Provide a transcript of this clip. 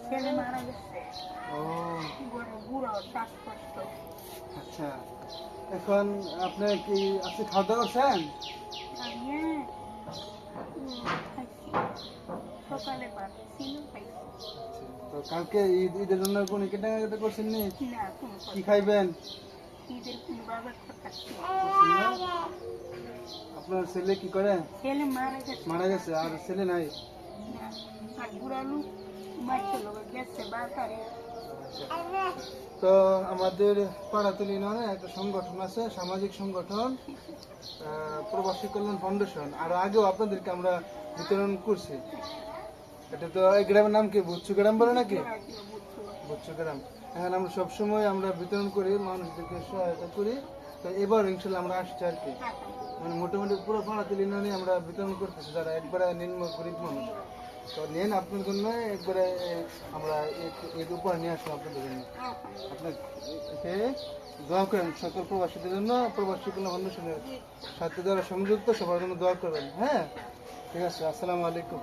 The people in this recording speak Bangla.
ছেলে মারা গেছে। ও বুড়ো শ্বাসকষ্ট। আচ্ছা, এখন আপনি কি আজকে খাওয়া দাওয়া করছেন? আমি খাইছি সকালে ভাত ছিল খাইছি। তো কালকে ঈদের জন্য কোনো কেনাকাটা করছেন নি? না কোনো কি কথা খাইবেন? ঈদের কোনো ব্যবস্থা থাকছে করছেন না? আপনার ছেলে কি করে? ছেলে মারা গেছে। মারা গেছে, আর ছেলে নাই? না, আর বুড়া লোক মাইকেল গেছে বাজারে। তো আমাদের পাড়াতলী ইউনিয়নে একটা সংগঠন আছে, সামাজিক সংগঠন প্রবাসী কল্যাণ ফাউন্ডেশন। আর আগেও আপনাদেরকে আমরা বিতরণ করছি। এটা তো এই গ্রামের নাম কি, বুচ্চু গ্রাম বলে নাকি? বুচ্চু গ্রাম। এখন আমরা সবসময় আমরা বিতরণ করি, মানুষদেরকে সহায়তা করি। তো এবার ইনশাল্লাহ আমরা আসছি আর কি, মানে মোটামুটি পুরো পাড়াতলী ইউনিয়নে আমরা বিতরণ করতেছি যারা একবারে নিম্ন গরিব মানুষ। তো নেন আপনার জন্য একবারে আমরা ঈদ উপহার নিয়ে আসলাম আপনাদের জন্য। আপনাকে দোয়া করেন সকল প্রবাসীদের জন্য, প্রবাসী কল্যাণ ফাউন্ডেশনের সাথে যারা সংযুক্ত সবার জন্য দোয়া করবেন। হ্যাঁ, ঠিক আছে, আসসালামু আলাইকুম।